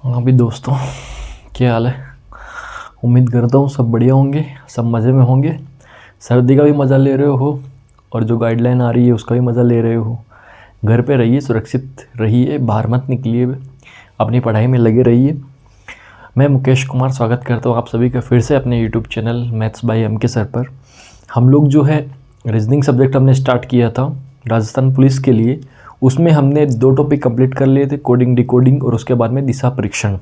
हाँ भी दोस्तों, क्या हाल है। उम्मीद करता हूँ सब बढ़िया होंगे, सब मज़े में होंगे। सर्दी का भी मज़ा ले रहे हो और जो गाइडलाइन आ रही है उसका भी मज़ा ले रहे हो। घर पे रहिए, सुरक्षित रहिए, बाहर मत निकलिए, अपनी पढ़ाई में लगे रहिए। मैं मुकेश कुमार स्वागत करता हूँ आप सभी का फिर से अपने YouTube channel maths by M K sir पर। हम लोग जो है रीजनिंग सब्जेक्ट हमने स्टार्ट किया था राजस्थान पुलिस के लिए। उसमें हमने 2 टॉपिक कंप्लीट कर लिए थे, कोडिंग डिकोडिंग और उसके बाद में दिशा परीक्षण।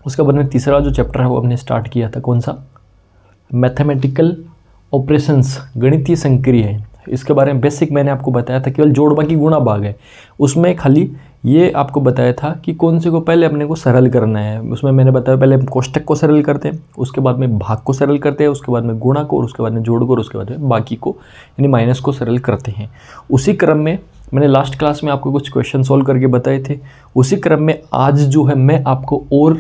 उसके बाद में तीसरा जो चैप्टर है वो हमने स्टार्ट किया था, कौन सा, मैथमेटिकल ऑपरेशंस, गणितीय संक्रियाएं। इसके बारे में बेसिक मैंने आपको बताया था, केवल जोड़ बाकी गुणा भाग है। उसमें खाली ये आपको बताया था कि कौन से को पहले अपने को सरल करना है। उसमें मैंने बताया पहले हम कोष्टक को सरल करते हैं, उसके बाद में भाग को सरल करते हैं, उसके बाद में गुणा को, और उसके बाद में जोड़ को, और उसके बाद में बाकी को यानी माइनस को सरल करते हैं। उसी क्रम में मैंने लास्ट क्लास में आपको कुछ क्वेश्चन सॉल्व करके बताए थे। उसी क्रम में आज जो है मैं आपको और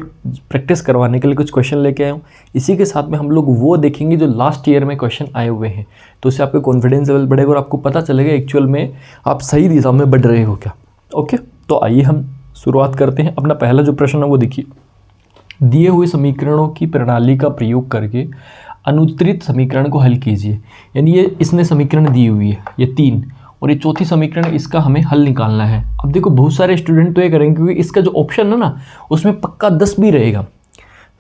प्रैक्टिस करवाने के लिए कुछ क्वेश्चन लेके आया हूँ। इसी के साथ में हम लोग वो देखेंगे जो लास्ट ईयर में क्वेश्चन आए हुए हैं, तो इससे आपका कॉन्फिडेंस लेवल बढ़ेगा और आपको पता चलेगा एक्चुअल में आप सही दिशा में बढ़ रहे हो क्या। ओके, तो आइए हम शुरुआत करते हैं। अपना पहला जो प्रश्न है वो देखिए, दिए हुए समीकरणों की प्रणाली का प्रयोग करके अनुत्तरित समीकरण को हल कीजिए। यानी ये इसने समीकरण दी हुई है, ये 3, और ये चौथी समीकरण, इसका हमें हल निकालना है। अब देखो बहुत सारे स्टूडेंट तो ये करेंगे क्योंकि इसका जो ऑप्शन है ना उसमें पक्का 10 भी रहेगा।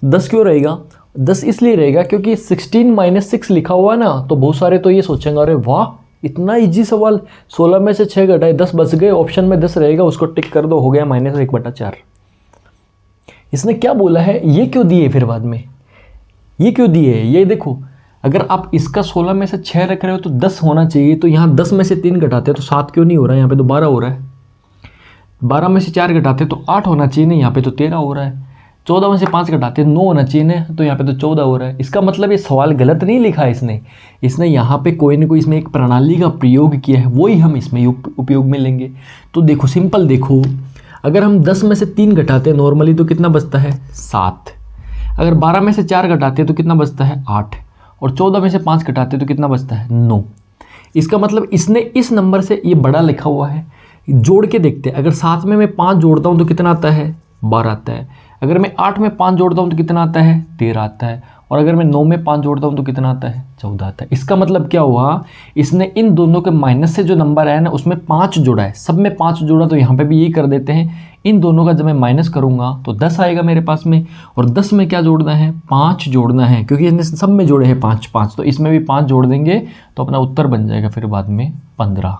10 क्यों रहेगा? 10 इसलिए रहेगा क्योंकि 16 - 6 लिखा हुआ है ना, तो बहुत सारे तो ये सोचेंगे अरे वाह इतना इजी सवाल, 16 में से 6 घटाए 10 बच गए, ऑप्शन में 10 रहेगा, उसको टिक कर दो, हो गया -1/4। इसने क्या बोला है, ये क्यों दिए फिर बाद में, ये क्यों दिए है, ये देखो अगर आप इसका 16 में से 6 रख रहे हो तो 10 होना चाहिए, तो यहाँ 10 में से 3 घटाते हैं तो 7 क्यों नहीं हो रहा है, यहाँ पे तो 12 हो रहा है। 12 में से 4 घटाते तो 8 होना चाहिए ना, यहाँ पे तो 13 हो रहा है। 14 में से 5 घटाते 9 होना चाहिए ना, तो यहाँ पे तो 14 हो रहा है। इसका मतलब ये सवाल गलत नहीं लिखा है इसने यहाँ पे कोई ना कोई इसमें एक प्रणाली का प्रयोग किया है, वही हम इसमें उपयोग में लेंगे। तो देखो सिंपल, देखो अगर हम 10 में से 3 घटाते हैं नॉर्मली तो कितना बचता है 7। अगर 12 में से 4 घटाते हैं तो कितना बचता है 8, और 14 में से 5 घटाते तो कितना बचता है 9। इसका मतलब इसने इस नंबर से ये बड़ा लिखा हुआ है। जोड़ के देखते हैं, अगर 7 में मैं 5 जोड़ता हूँ तो कितना आता है 12 आता है। अगर मैं 8 में 5 जोड़ता हूँ तो कितना आता है 13 आता है। और अगर मैं 9 में 5 जोड़ता हूँ तो कितना आता है 14 आता है। इसका मतलब क्या हुआ, इसने इन दोनों के माइनस से जो नंबर आया ना उसमें 5 जोड़ा है, सब में 5 जोड़ा, तो यहाँ पे भी यही कर देते हैं। इन दोनों का जब मैं माइनस करूँगा तो 10 आएगा मेरे पास में, और 10 में क्या जोड़ना है 5 जोड़ना है, क्योंकि इसने सब में जोड़े हैं 5 5, तो इसमें भी 5 जोड़ देंगे तो अपना उत्तर बन जाएगा फिर बाद में 15।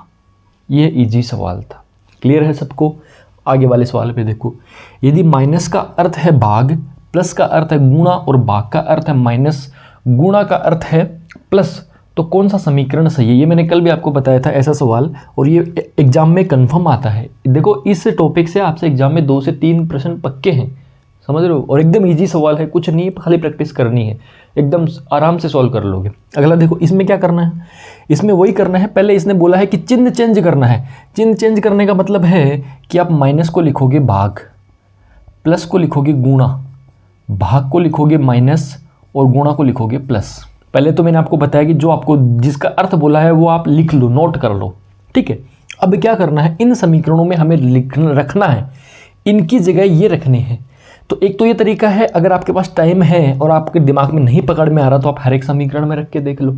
ये इजी सवाल था, क्लियर है सबको। आगे वाले सवाल पे देखो, यदि माइनस का अर्थ है भाग, प्लस का अर्थ है गुणा और भाग का अर्थ है माइनस, गुणा का अर्थ है प्लस, तो कौन सा समीकरण सही है। ये मैंने कल भी आपको बताया था ऐसा सवाल, और ये एग्जाम में कंफर्म आता है। देखो इस टॉपिक से आपसे एग्जाम में 2 से 3 प्रश्न पक्के हैं, समझ रहे हो, और एकदम इजी सवाल है, कुछ नहीं खाली प्रैक्टिस करनी है, एकदम आराम से सॉल्व कर लोगे। अगला देखो, इसमें क्या करना है, इसमें वही करना है। पहले इसने बोला है कि चिन्ह चेंज करना है। चिन्ह चेंज करने का मतलब है कि आप माइनस को लिखोगे भाग, प्लस को लिखोगे गुणा, भाग को लिखोगे माइनस, और गुणा को लिखोगे प्लस। पहले तो मैंने आपको बताया कि जो आपको जिसका अर्थ बोला है वो आप लिख लो, नोट कर लो, ठीक है। अब क्या करना है, इन समीकरणों में हमें रखना है, इनकी जगह ये रखने हैं। तो एक तो ये तरीका है, अगर आपके पास टाइम है और आपके दिमाग में नहीं पकड़ में आ रहा तो आप हर एक समीकरण में रख के देख लो,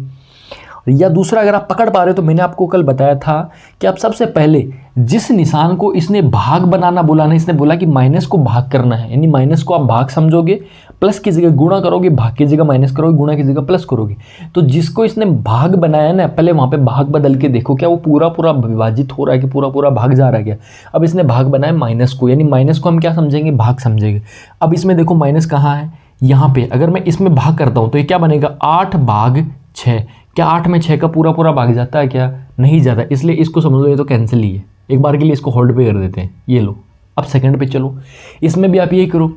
या दूसरा अगर आप पकड़ पा रहे हो तो मैंने आपको कल बताया था कि आप सबसे पहले जिस निशान को इसने भाग बनाना बोला ना, इसने बोला कि माइनस को भाग करना है, यानी माइनस को आप भाग समझोगे, प्लस की जगह गुणा करोगे, भाग की जगह माइनस करोगे, गुणा की जगह प्लस करोगे। तो जिसको इसने भाग बनाया ना, पहले वहाँ पे भाग बदल के देखो क्या वो पूरा पूरा विभाजित हो रहा है कि पूरा पूरा भाग जा रहा है क्या। अब इसने भाग बनाया माइनस को, यानी माइनस को हम क्या समझेंगे भाग समझेंगे। अब इसमें देखो माइनस कहाँ है, यहाँ पे। अगर मैं इसमें भाग करता हूँ तो ये क्या बनेगा 8/6। क्या 8 में 6 का पूरा पूरा भाग जाता है क्या, नहीं जाता, इसलिए इसको समझ लो ये तो कैंसिल ही है। एक बार के लिए इसको होल्ड पे कर देते हैं, ये लो। अब सेकंड पे चलो, इसमें भी आप यही करो,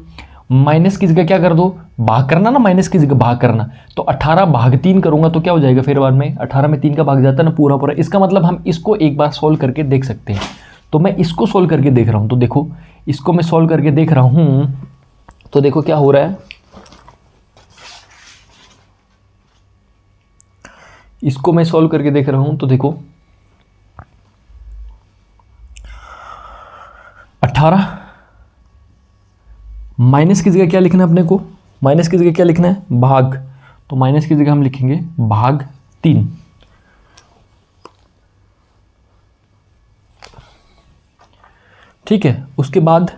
माइनस की जगह क्या कर दो भाग करना ना, माइनस की जगह भाग करना, तो 18/3 करूंगा तो क्या हो जाएगा फिर बाद में 18 में 3 का भाग जाता है ना पूरा पूरा। इसका मतलब हम इसको एक बार सोल्व करके देख सकते हैं। तो मैं इसको सोल्व करके देख रहा हूं, तो देखो इसको मैं सोल्व करके देख रहा हूं, तो देखो क्या हो रहा है, इसको मैं सॉल्व करके देख रहा हूं, तो देखो 18 माइनस की जगह क्या लिखना है अपने को, माइनस की जगह क्या लिखना है, भाग। तो माइनस की जगह हम लिखेंगे भाग 3। ठीक है, उसके बाद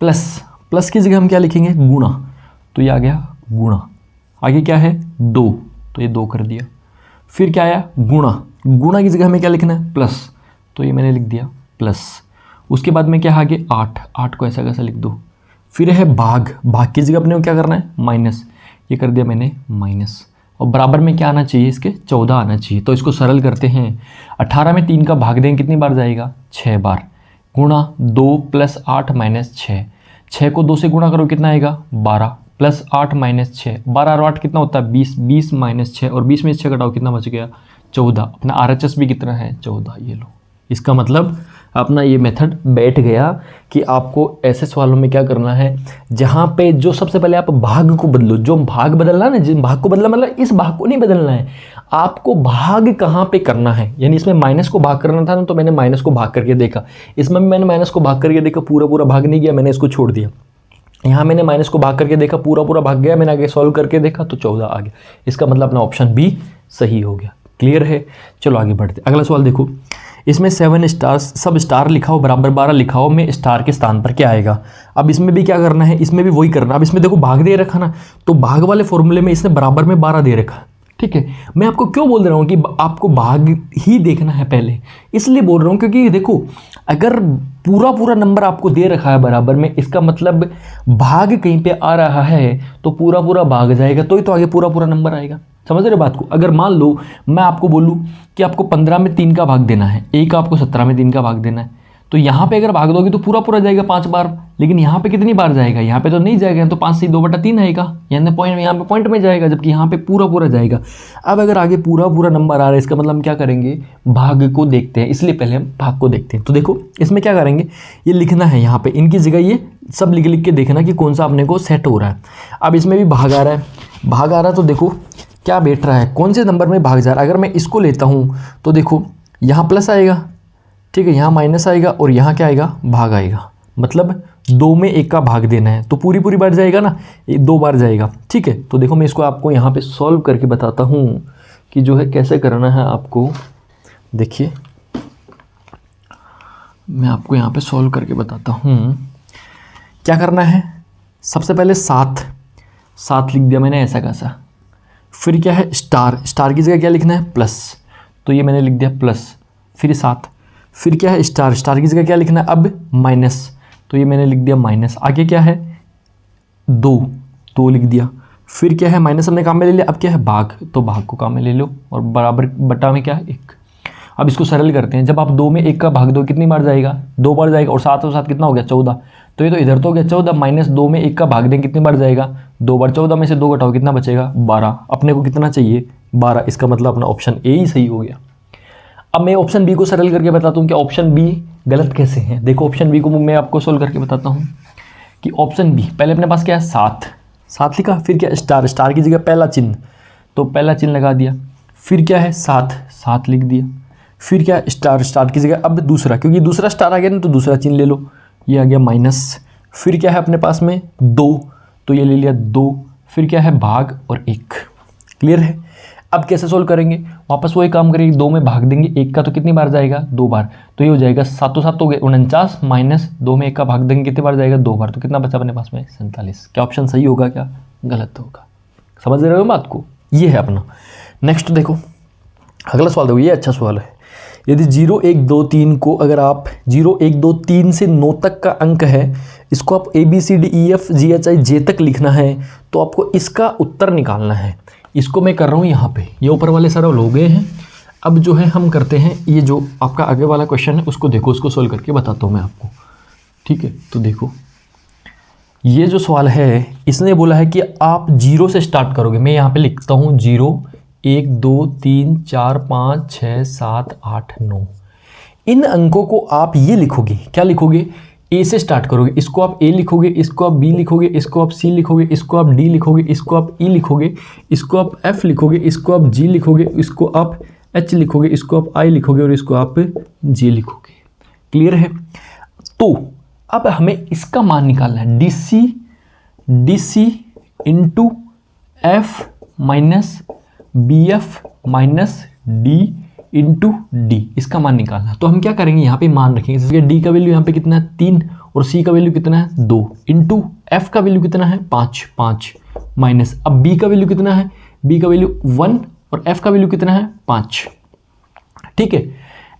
प्लस, प्लस की जगह हम क्या लिखेंगे, गुणा। तो ये आ गया गुणा। आगे क्या है 2, तो ये 2 कर दिया। फिर क्या आया गुणा, गुणा की जगह हमें क्या लिखना है, प्लस। तो ये मैंने लिख दिया प्लस। उसके बाद में क्या आगे 8, 8 को ऐसा कैसा लिख दो। फिर है भाग, भाग की जगह अपने को क्या करना है, माइनस। ये कर दिया मैंने माइनस। और बराबर में क्या आना चाहिए, इसके 14 आना चाहिए। तो इसको सरल करते हैं। 18 में 3 का भाग देंगे कितनी बार जाएगा, 6 बार। गुणा 2 + 8 - 6, 6 को 2 से गुणा करो कितना आएगा 12, प्लस 8 - 6, 12 और 8 कितना होता है 20, 20 - 6, और 20 में से 6 घटाओ कितना बच गया 14। अपना RHS भी कितना है 14। ये लो, इसका मतलब अपना ये मेथड बैठ गया कि आपको ऐसे सवालों में क्या करना है, जहाँ पे जो सबसे पहले आप भाग को बदलो। जो भाग बदलना ना, जिन भाग को बदलना मतलब इस भाग को नहीं बदलना है, आपको भाग कहाँ पे करना है। यानी इसमें माइनस को भाग करना था ना, तो मैंने माइनस को भाग करके देखा। इसमें भी मैंने माइनस को भाग करके देखा, पूरा पूरा भाग नहीं गया, मैंने इसको छोड़ दिया। यहाँ मैंने माइनस को भाग करके देखा, पूरा पूरा भाग गया, मैंने आगे सॉल्व करके देखा तो 14 आ गया। इसका मतलब अपना ऑप्शन बी सही हो गया। क्लियर है, चलो आगे बढ़ते। अगला सवाल देखो, इसमें 7 स्टार्स, सब स्टार लिखा हो, बराबर 12 लिखा हो, में स्टार के स्थान पर क्या आएगा। अब इसमें भी क्या करना है, इसमें भी वही करना। अब इसमें देखो भाग दे रखा ना, तो भाग वाले फॉर्मूले में इसने बराबर में 12 दे रखा। ठीक है, मैं आपको क्यों बोल रहा हूँ कि आपको भाग ही देखना है पहले, इसलिए बोल रहा हूँ क्योंकि देखो अगर पूरा पूरा नंबर आपको दे रखा है बराबर में, इसका मतलब भाग कहीं पे आ रहा है तो पूरा पूरा भाग जाएगा, तो ही तो आगे पूरा पूरा नंबर आएगा। समझ रहे बात को। अगर मान लो मैं आपको बोलूँ कि आपको 15 में 3 का भाग देना है, एक आपको 17 में 3 का भाग देना है, तो यहाँ पे अगर भाग दोगे तो पूरा पूरा जाएगा 5 बार, लेकिन यहाँ पे कितनी बार जाएगा, यहाँ पे तो नहीं जाएगा, तो 5 से 2/3 आएगा, यानी पॉइंट, यहाँ पे पॉइंट में जाएगा, जबकि यहाँ पे पूरा पूरा जाएगा। अब अगर आगे पूरा पूरा नंबर आ रहा है, इसका मतलब हम क्या करेंगे, भाग को देखते हैं, इसलिए पहले हम भाग को देखते हैं। तो देखो इसमें क्या करेंगे, ये लिखना है यहाँ पे, इनकी जगह ये सब लिख लिख के देखना कि कौन सा अपने को सेट हो रहा है। अब इसमें भी भाग आ रहा है, भाग आ रहा है, तो देखो क्या बैठ रहा है, कौन से नंबर में भाग जा रहा है। अगर मैं इसको लेता हूँ तो देखो यहाँ प्लस आएगा, ठीक है, यहाँ माइनस आएगा, और यहाँ क्या आएगा, भाग आएगा। मतलब 2 में 1 का भाग देना है, तो पूरी पूरी बार जाएगा ना, 2 बार जाएगा। ठीक है, तो देखो मैं इसको आपको यहाँ पे सॉल्व करके बताता हूँ कि जो है कैसे करना है आपको। देखिए मैं आपको यहाँ पे सॉल्व करके बताता हूँ क्या करना है। सबसे पहले 7 लिख दिया मैंने ऐसा कैसा। फिर क्या है स्टार, स्टार की जगह क्या लिखना है, प्लस, तो ये मैंने लिख दिया प्लस। फिर 7, फिर क्या है स्टार, स्टार की जगह क्या लिखना है अब माइनस, तो ये मैंने लिख दिया माइनस। आगे क्या है 2 लिख दिया। फिर क्या है माइनस हमने काम में ले लिया, अब क्या है भाग, तो भाग को काम में ले लो, और बराबर बटा में क्या है 1। अब इसको सरल करते हैं, जब आप 2 में 1 का भाग दो कितनी बार जाएगा, 2 बार जाएगा, और 7 और 7 कितना हो गया 14, तो ये तो इधर तो हो गया 14, माइनस 2 में 1 का भाग दें कितनी बार जाएगा 2 बार, 14 में से 2 घटाओ कितना बचेगा 12। अपने को कितना चाहिए 12, इसका मतलब अपना ऑप्शन ए ही सही हो गया। अब मैं ऑप्शन बी को सरल करके बताता हूँ कि ऑप्शन बी गलत कैसे है। देखो ऑप्शन बी को मैं आपको सोल्व करके बताता हूँ कि ऑप्शन बी, पहले अपने पास क्या है 7 लिखा, फिर क्या स्टार, स्टार की जगह पहला चिन्ह, तो पहला चिन्ह लगा दिया। फिर क्या है 7 लिख दिया। फिर क्या स्टार, स्टार की जगह अब दूसरा, क्योंकि दूसरा स्टार आ गया ना तो दूसरा चिन्ह ले लो, ये आ गया माइनस। फिर क्या है अपने पास में 2, तो ये ले लिया 2। फिर क्या है भाग और 1। क्लियर है। अब कैसे सोल्व करेंगे, वापस वही काम करेंगे, 2 में भाग देंगे 1 का, तो कितनी बार जाएगा 2 बार, तो ये हो जाएगा 7 7 हो गए 49, माइनस 2 में 1 का भाग देंगे कितनी बार जाएगा 2 बार, तो कितना बचा अपने पास में 47। क्या ऑप्शन सही होगा, क्या गलत होगा, समझ रहे हो बात को। ये है अपना। नेक्स्ट देखो अगला सवाल देखो, ये अच्छा सवाल है। यदि 0 1 2 3 को अगर आप 0 1 2 3 से 9 तक का अंक है, इसको आप ABCDEFGHI J तक लिखना है, तो आपको इसका उत्तर निकालना है। इसको मैं कर रहा हूँ यहाँ पे, ये ऊपर वाले सारे हो गए हैं। अब जो है हम करते हैं, ये जो आपका आगे वाला क्वेश्चन है उसको देखो, उसको सोल्व करके बताता हूँ मैं आपको। ठीक है, तो देखो ये जो सवाल है इसने बोला है कि आप 0 से स्टार्ट करोगे। मैं यहाँ पे लिखता हूँ 0 1 2 3 4 5 6 7 8 9। इन अंकों को आप ये लिखोगे, क्या लिखोगे, ए से स्टार्ट करोगे, इसको आप ए लिखोगे, इसको आप बी लिखोगे, इसको आप सी लिखोगे, इसको आप डी लिखोगे, इसको आप ई लिखोगे, इसको आप एफ लिखोगे, इसको आप जी लिखोगे, इसको आप एच लिखोगे, इसको आप आई लिखोगे, और इसको आप जे लिखोगे। क्लियर है। तो अब हमें इसका मान निकालना है, DC D C into F minus B F minus D into D, इसका मान निकालना। तो हम क्या करेंगे, यहाँ पे मान रखेंगे, जैसे डी का वैल्यू यहाँ पे कितना है 3 और सी का वैल्यू कितना है 2 इंटू एफ का वैल्यू कितना है 5 माइनस, अब बी का वैल्यू कितना है, बी का वैल्यू 1 और एफ का वैल्यू कितना है 5। ठीक है,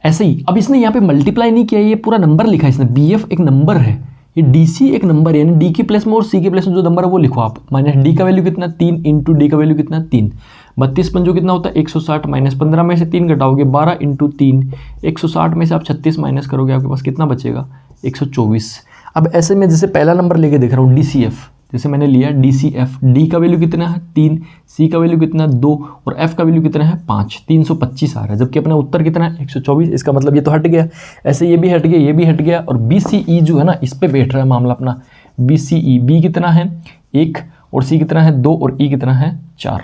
ऐसे ही अब इसने यहाँ पे मल्टीप्लाई नहीं किया, ये पूरा नंबर लिखा है इसने, बी एफ एक नंबर है, ये डी सी एक नंबर है, यानी डी के प्लेस में और सी के प्लेस में जो नंबर है वो लिखो आप, माइनस डी का वैल्यू कितना 3 इंटू डी का वैल्यू कितना 3, 32 पंजो कितना होता है 160, माइनस 15 में से 3 घटाओगे 12 इंटू 3, 160 में से आप 36 माइनस करोगे, आपके पास कितना बचेगा 124। अब ऐसे में जैसे पहला नंबर लेके देख रहा हूँ डी सी एफ, जैसे मैंने लिया डी सी एफ, डी का वैल्यू कितना है 3, सी का वैल्यू कितना 2 और एफ का वैल्यू कितना है 5, 325 आ रहा है, जबकि अपना उत्तर कितना है 124। इसका मतलब ये तो हट गया, ऐसे ये भी हट गया, ये भी हट गया, और बी सी ई जो है ना इस पे बैठ रहा है मामला अपना, बी सी ई, बी कितना है 1 और सी कितना है 2 और ई कितना है 4,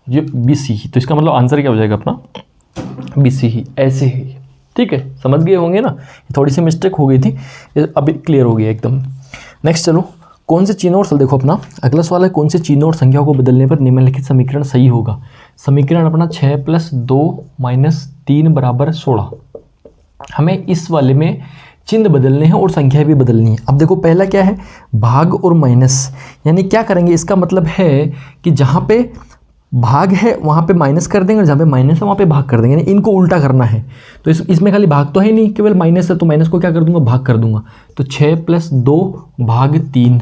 ये बी सी ही। तो इसका मतलब आंसर क्या हो जाएगा अपना बी सी ही, ऐसे ही। ठीक है, समझ गए होंगे ना, थोड़ी सी मिस्टेक हो गई थी, अभी क्लियर हो गया एकदम। नेक्स्ट चलो, कौन से चिन्ह और सवाल देखो अपना अगला सवाल है, कौन से चिन्ह और संख्याओं को बदलने पर निम्नलिखित समीकरण सही होगा। समीकरण अपना 6 + 2 - 3 = 16। हमें इस वाले में चिन्ह बदलने हैं और संख्या भी बदलनी है। अब देखो पहला क्या है, भाग और माइनस, यानी क्या करेंगे, इसका मतलब है कि जहाँ पे भाग है वहाँ पे माइनस कर देंगे और जहाँ पे माइनस है वहाँ पे भाग कर देंगे, यानी इनको उल्टा करना है। तो इसमें खाली भाग तो है नहीं, केवल माइनस है, तो माइनस को क्या कर दूंगा, भाग कर दूंगा। तो 6 + 2 / 3।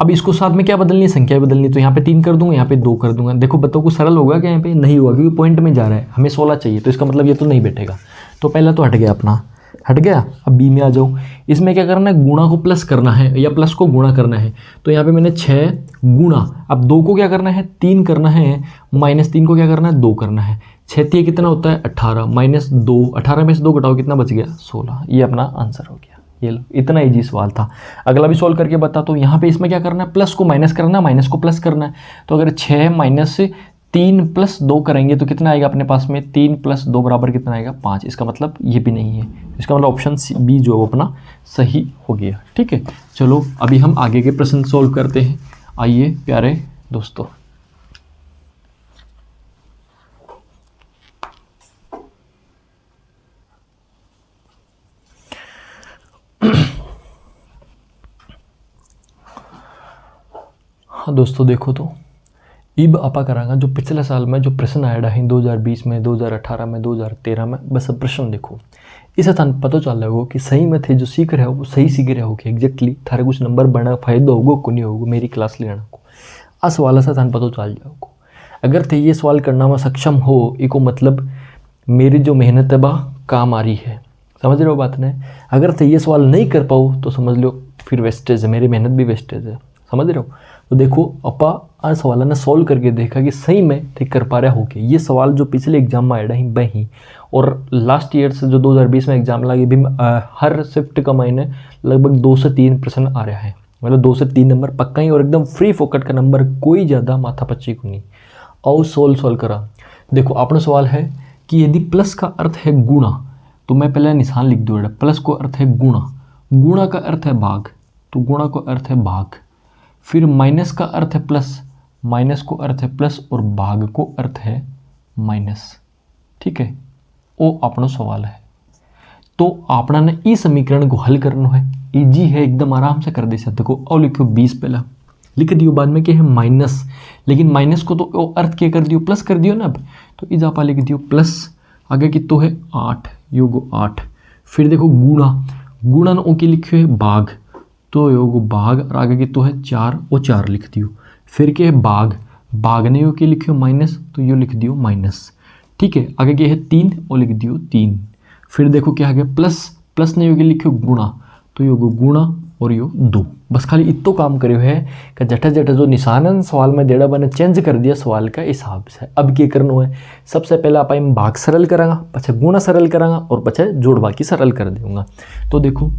अब इसको साथ में क्या बदलनी है, संख्या बदलनी है, तो यहाँ पे 3 कर दूंगा, यहाँ पे 2 कर दूंगा। देखो बताओ कुछ सरल होगा क्या, यहाँ पे नहीं होगा, क्योंकि पॉइंट में जा रहा है, हमें 16 चाहिए, तो इसका मतलब ये तो नहीं बैठेगा। तो पहला तो हट गया अपना, हट गया। अब बी में आ जाओ, इसमें क्या करना है, गुणा को प्लस करना है या प्लस को गुणा करना है। तो यहाँ पे मैंने 6 गुणा, अब 2 को क्या करना है 3 करना है, -3 को क्या करना है 2 करना है। 6 कितना होता है 18, -2, 18 में से 2 घटाओ कितना बच गया 16। ये अपना आंसर हो गया। ये लो, इतना इजी सवाल था। अगला भी सॉल्व करके बता। तो यहाँ पे इसमें क्या करना है, प्लस को माइनस करना है, माइनस को प्लस करना है। तो अगर 6 - 3 + 2 करेंगे तो कितना आएगा अपने पास में, 3 + 2 बराबर कितना आएगा 5। इसका मतलब ये भी नहीं है, इसका मतलब ऑप्शन बी जो है अपना सही हो गया। ठीक है, चलो अभी हम आगे के प्रश्न सॉल्व करते हैं। आइए प्यारे दोस्तों, हाँ दोस्तों देखो, तो इब आपा करांगा जो पिछले साल में जो प्रश्न आया है 2020 में, 2018 में, 2013 में, बस अब प्रश्न देखो, इससे थान पता चल रहा होगा कि सही में थे जो सीख रहे हो वो सही सीख रहे हो कि एग्जैक्टली थारे कुछ नंबर बना फायदा होगा को नहीं होगा मेरी क्लास लेना को। आ सवाल से थान पता चल जाओगे। अगर थे ये सवाल करना में सक्षम हो, इको मतलब मेरी जो मेहनत है बा काम आ रही है। समझ रहे हो बात ने। अगर थे ये सवाल नहीं कर पाओ तो समझ लो फिर वेस्टेज है, मेरी मेहनत भी वेस्टेज है। समझ रहे हो। तो देखो अपा आ सवाल ने सॉल्व करके देखा कि सही में थे कर पा रहा हो के। ये सवाल जो पिछले एग्जाम में आया ही बही, और लास्ट ईयर से जो 2020 में एग्जाम लगे भी हर शिफ्ट का महीने लगभग 2 से 3 प्रश्न आ रहा है, मतलब 2 से 3 नंबर पक्का ही, और एकदम फ्री फोकट का नंबर, कोई ज़्यादा माथा पच्ची को नहीं। और सॉल्व करा। देखो अपना सवाल है कि यदि प्लस का अर्थ है गुणा, तो मैं पहले निशान लिख दूँ, प्लस को अर्थ है गुणा, गुणा का अर्थ है भाग, तो गुणा को अर्थ है भाग। फिर माइनस का अर्थ है प्लस, माइनस को अर्थ है प्लस, और भाग को अर्थ है माइनस। ठीक है, वो अपना सवाल है। तो आपना ने इस समीकरण को हल करना है, इजी है एकदम, आराम से कर दे सकते हो। और लिखो 20 पहला लिख दियो, बाद में क्या है माइनस, लेकिन माइनस को तो अर्थ क्या कर दियो, प्लस कर दियो ना। अब तो इजाफा लिख दियो प्लस, आगे कितो है 8, योगो 8। फिर देखो गुणा, गुणन ओ की लिखियो है भाग, तो योगो भाग, और आगे कितो है 4, वो 4 लिख दियो। फिर क्या है भाग, भाग ने यो की लिखियो माइनस, तो यो लिख दियो माइनस। ठीक है, आगे क्या है 3, वो लिख दियो 3। फिर देखो क्या आ गया प्लस, प्लस ने यो की लिखियो गुणा, तो योगो गुणा और यो 2। बस खाली इतो काम करियो है कि जटा जटा जो निशान सवाल में देड़ा बने चेंज कर दिया सवाल का हिसाब से। अब क्या करना है, सबसे पहले आप भाग सरल करांगा, पछे गुणा सरल करांगा, और पछे जोड़ बाकी सरल कर दूंगा। तो देखो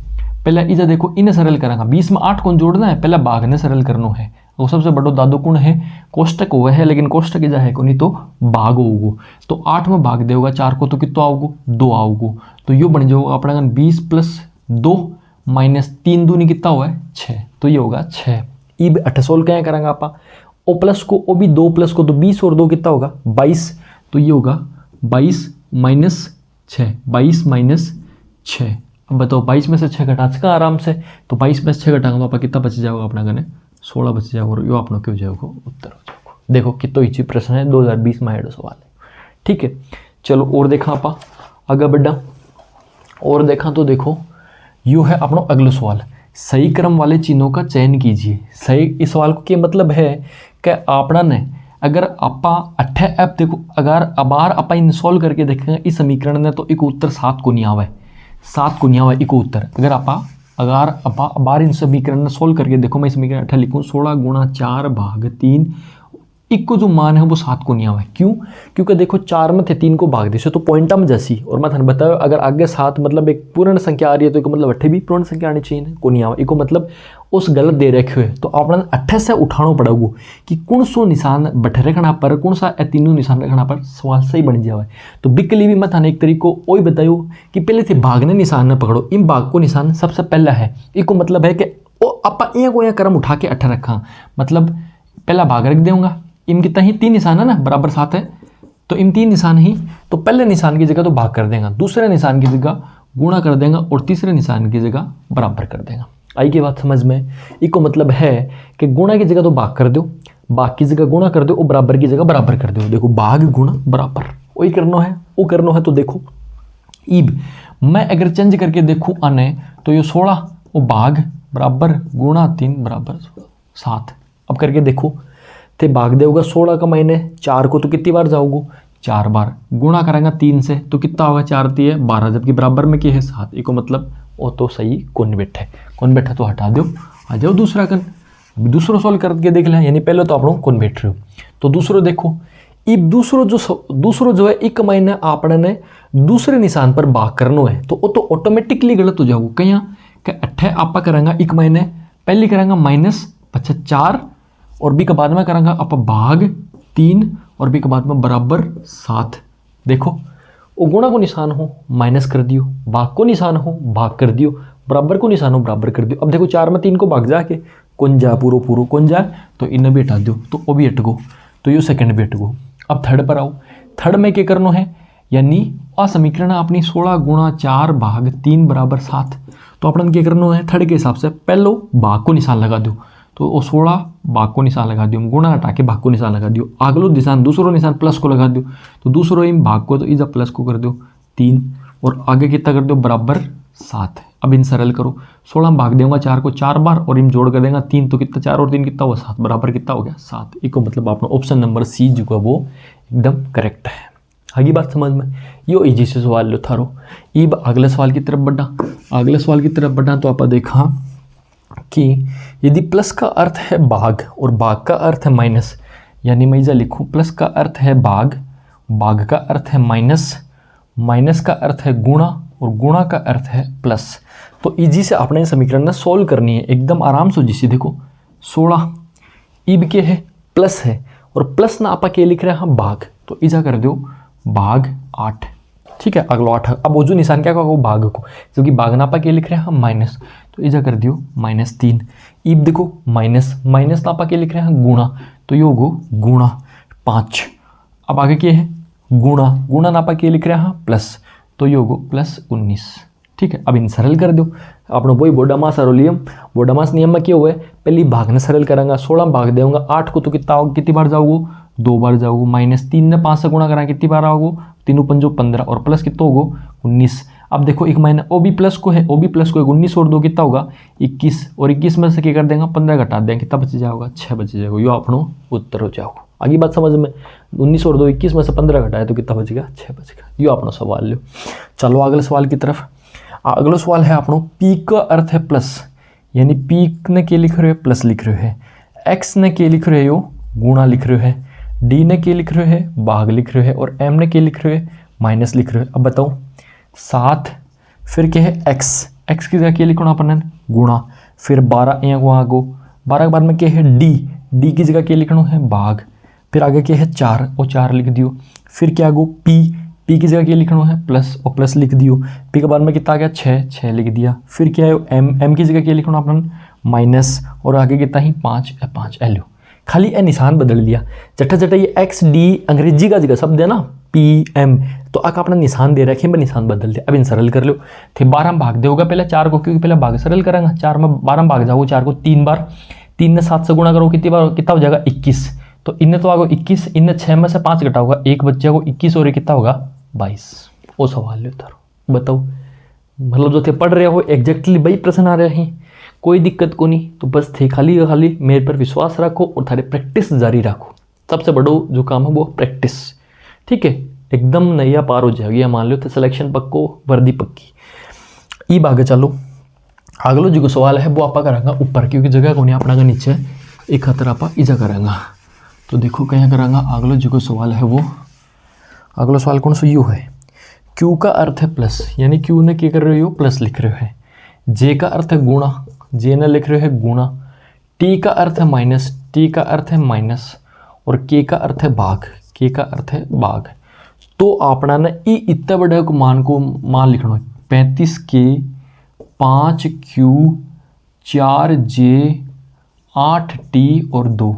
पहला इजा देखो इन्हें सरल करांगा, 20 में 8 को जोड़ना है, पहला भाग ने सरल करना है। वो सबसे बड़ो दादो गुण है कोष्टक हुआ है, लेकिन कोष्टक इजा है को नहीं तो भाग होगो। तो 8 में भाग देगा 4 को, तो कितना आओगो 2 आओगो। तो यो बन जाओगा अपना 20 + 2 - 3 दूनी कितना हुआ है 6, तो ये होगा 6। ईब 8 सोल्व क्या करेंगे आप, ओ प्लस को ओ भी 2 प्लस को तो 20 और 2 कितना होगा 22, तो ये होगा 22 माइनस 6, 22 माइनस 6। अब बताओ 22 में से 6 घटा सका आराम से, तो 22 में से 6 घटाएंगे तो आप कितना बच जाएगा अपना गने 16 बच जाएगा, और यो अपना क्यों जाएगा उत्तर हो जाएगा। देखो कितना इजी प्रश्न है, 2020 में आया सवाल है। ठीक है, चलो और देखा आप आगे बढ़ा, और देखा तो देखो यो है अपना अगला सवाल, सही क्रम वाले चिन्हों का चयन कीजिए। सही, इस सवाल को क्या मतलब है कि आपना ने अगर आपा 8 ऐप देखो, अगर अबार आपा इन सॉल्व करके देखेंगे इस समीकरण ने तो एक उत्तर 7 को नहीं आवे, 7 को नहीं आवे एक उत्तर। अगर आपा अबार इन समीकरण ने सॉल्व करके देखो, मैं समीकरण 8 लिखूँ 16 गुणा 4 भाग 3, एक को जो मान है वो 7 को नहीं आवा। क्यों? क्योंकि देखो 4 में थे 3 को भाग दे तो पॉइंटा में जैसी, और मैं थाने बताया अगर आगे 7 मतलब एक पूर्ण संख्या आ रही है तो एक मतलब 8 भी पूर्ण संख्या आनी चाहिए ना, को नहीं आवा। इको मतलब उस गलत दे रखे हुए तो आपने 8 से उठाना पड़ेगा कि कौन सो निशान बैठे रखना पर, कौन सा तीनों निशान रखना पर सवाल सही बन जाए। तो बिक लिए भी मैं थाने एक तरीको वही बतायो कि पहले थे भागने निशान न पकड़ो, इन भाग को निशान सबसे पहला है। इको मतलब है कि आप को क्रम उठा के 8 रखा, मतलब पहला भाग रख दूंगा, इम कितना ही 3 निशान है ना बराबर 7 है, तो इम 3 निशान ही, तो पहले निशान की जगह तो भाग कर देगा, दूसरे निशान की जगह गुणा कर देगा, और तीसरे निशान की जगह बराबर कर देगा। आई की बात समझ में? इको मतलब है कि गुणा की जगह तो भाग कर दो, भाग की जगह गुणा कर दो, और बराबर की जगह बराबर कर दो। देखो भाग गुणा बराबर वही करना है, वो करना है। तो देखो ईब मैं अगर चेंज करके देखूँ आने तो ये 16 वो भाग बराबर गुणा 3 बराबर 7। अब करके देखो ते भाग देगा 16 का महीने 4 को तो कितनी बार जाओगे 4 बार, गुणा करेंगे 3 से तो कितना होगा 4 3 12, जबकि बराबर में क्या है 7। इको मतलब वो तो सही कौन बैठे, कौन बैठा तो हटा दो, आ जाओ दूसरा कन। दूसरा सॉल्व करके देख लें, यानी पहले तो आप लोग कौन बैठ रहे हो, तो दूसरों देखो इब दूसरों जो है एक महीने आपने ने दूसरे निशान पर भाग करना है, तो वो तो ऑटोमेटिकली गलत हो जाओगे कहीं कि 8 आपा करेंगे एक महीने पहले करेंगे माइनस 4, और बी के बाद में करेंगे आप भाग 3, और बी के बाद में बराबर 7। देखो वो गुणा को निशान हो माइनस कर दियो, भाग को निशान हो भाग कर दियो, बराबर को निशान हो बराबर कर दियो। अब देखो 4 में 3 को भाग जाके कौन जा पूरो कौन जा, तो इन्हें भी हटा दो, तो वो भी हट गो, तो ये सेकंड भी हट गो। अब थर्ड पर आओ, थर्ड में क्या करना है, यानी आ समीकरण अपनी 16 गुणा 4 भाग 3 बराबर 7, तो अपन क्या करना है थर्ड के हिसाब से पहलो भाग को निशान लगा दो, तो वो 16 भाग को निशान लगा दियो, गुणा हटा के भाग को निशान लगा दियो, अगलो निशान दूसरो निशान प्लस को लगा दियो, तो दूसरो इन भाग को तो इजा प्लस को कर दो 3, और आगे कितना कर दो बराबर 7। अब इन सरल करो, 16 भाग देंगे 4 को 4 बार, और इन जोड़ कर देंगे 3, तो कितना 4 और 3 कितना हुआ 7, बराबर कितना हो गया 7। इको मतलब आपका ऑप्शन नंबर सी जो है वो एकदम करेक्ट है। आगे बात समझ में, यो इजी से सवाल लो थारो। अब अगले सवाल की तरफ बढ़ा, अगले सवाल की तरफ बढ़ा तो आप देखा कि यदि प्लस का अर्थ है भाग और भाग का अर्थ है माइनस, यानी मैं इसे लिखूँ प्लस का अर्थ है भाग, भाग का अर्थ है माइनस, माइनस का अर्थ है गुणा, और गुणा का अर्थ है प्लस, तो इजी से आपने समीकरण ना सोल्व करनी है एकदम आराम से। जिसे देखो 16 इब के है प्लस है, और प्लस ना आपा के लिख रहे हैं भाग, तो इजा कर दो भाग 8, ठीक है अगलो 8। अब वो जो निशान क्या कहो भाग को, क्योंकि भाग नापा के लिख रहे हैं हम माइनस, तो इजा कर दियो -3। इब देखो माइनस माइनस नापा के लिख रहे हैं गुणा, तो ये होगो गुणा 5। अब आगे क्या है गुणा, गुणा नापा के लिख रहे हैं प्लस, तो ये होगो +19, ठीक है। अब इन सरल कर दो, अपना वही बोडामास नियम, बोडामास नियम में क्या हुआ है पहली भाग ने सरल करेंगे, 16 भाग देंगे 8 को तो कितनी बार जाओगे 2 बार जाओगे, -3 ने 5 से गुणा करा कितनी बार आओगे 3 पंजो 15, और प्लस कितना होगा 19। अब देखो एक महीना ओ भी प्लस को है, ओ भी प्लस को है, 19 और 2 कितना होगा 21, और 21 में से क्या कर देंगे 15 घटा देंगे, कितना बच जाएगा 6 बच जाएगा, यो अपनो उत्तर हो जाओगा। आगे बात समझ में, 19 और 2 21 में से 15 घटाए तो कितना बचेगा 6 बचेगा, यो अपना सवाल लो। चलो अगले सवाल की तरफ। अगला सवाल है अपनो पी का अर्थ है प्लस, यानी पी ने क्या लिख रहे हो प्लस लिख रहे है, एक्स ने क्या लिख रहे हो गुणा लिख रहे है, डी ने क्या लिख रहे है भाग लिख रहे है, और एम ने क्या लिख रहे है माइनस लिख रहे है। अब बताओ 7 फिर क्या है एक्स, एक्स की जगह क्या लिखना अपन गुणा, फिर 12 यहाँ को आगो, 12 के बाद में क्या है डी, डी की जगह क्या लिखना है भाग, फिर आगे क्या है 4 और 4 लिख दियो, फिर क्या आगो पी, पी की जगह क्या लिखना है प्लस और प्लस लिख दियो, पी के बाद में कितना आ गया 6 लिख दिया, फिर क्या है एम, एम की जगह क्या लिखना अपन माइनस और आगे कितना ही 5 एलो, खाली ए निशान बदल दिया। चट्टा चट्टा ये एक्स डी अंग्रेजी का जगह शब्द है ना, पी एम, तो आका अपना निशान दे रखे, निशान बदल दिया। अब इन सरल कर लो, थे 12 में भाग देगा पहले 4 को, क्योंकि पहले भाग सरल करेंगे। 4 में 12 में भाग जाओगे 4 को 3 बार, 3 ने 7 से गुणा करो कितनी बार, कितना हो जाएगा 21। तो इन्हें तो आगे 21, इन्हें 6 में से 5 घटा होगा, एक बच्चे को 21 और कितना होगा 22। वो सवाल ले उतारो, बताओ। मतलब जो थे पढ़ रहे हो एग्जैक्टली वही प्रश्न आ रहे हैं, कोई दिक्कत को नहीं। तो बस थे खाली मेरे पर विश्वास रखो और थारे प्रैक्टिस जारी रखो। सबसे बड़ो जो काम है वो प्रैक्टिस, ठीक है। एकदम नैया पार हो जाएगी, मान लो तो सिलेक्शन पक्को, वर्दी पक्की। ई आगे चलो, अगलो जो सवाल है वो आप करांगा ऊपर, क्योंकि जगह को नहीं अपना का नीचे, एक खातर आप इजा करांगा। तो देखो क्या करांगा, अगलो जो सवाल है वो, अगला सवाल कौन सा यू है, क्यू का अर्थ है प्लस, यानी क्यू ने क्या कर रहे हो प्लस लिख रहे है। जे का अर्थ है गुणा, जे ने लिख रहे है गुणा। टी का अर्थ है माइनस, टी का अर्थ है माइनस। और के का अर्थ है भाग, के का अर्थ है भाग। तो आपना ना ई इतने बड़े मान लिखना है 35 के 5 क्यू 4 जे 8 टी और 2।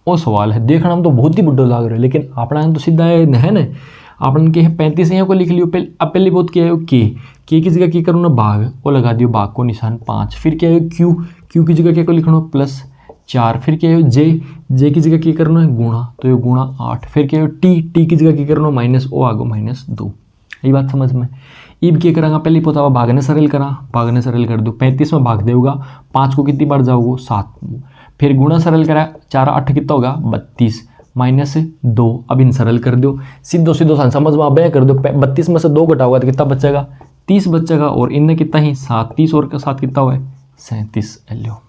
वो सवाल है देखना में तो बहुत ही बड़ा लग रहा है, लेकिन अपना तो सीधा है ना, आपने के 35 यहाँ को लिख लियो। अब पहले बहुत क्या है के की जगह क्या करूँ ना भाग, वो लगा दियो भाग को निशान 5। फिर क्या है क्यू, क्यू की जगह क्या को लिखना प्लस 4। फिर क्या है जे, जे की जगह क्या करना है गुणा, तो ये गुणा 8। फिर क्या है टी, टी की जगह क्या करना माइनस, वो आगो -2। ये बात समझ में। इब क्या करांगा, पहले पोता भागने सरल करा, भागने सरल कर दो। 35 में भाग देगा 5 को कितनी बार जाओगे 7। फिर गुणा सरल करा 4 8 कितना होगा 32 -2। अब इन सरल कर दो, सीधो समझ में आप कर दो। 32 में से 2 घटाओगा तो कितना बचेगा 30 बचेगा। और इनने कितना ही 7, 30 और 7 कितना हुआ 37 एलो।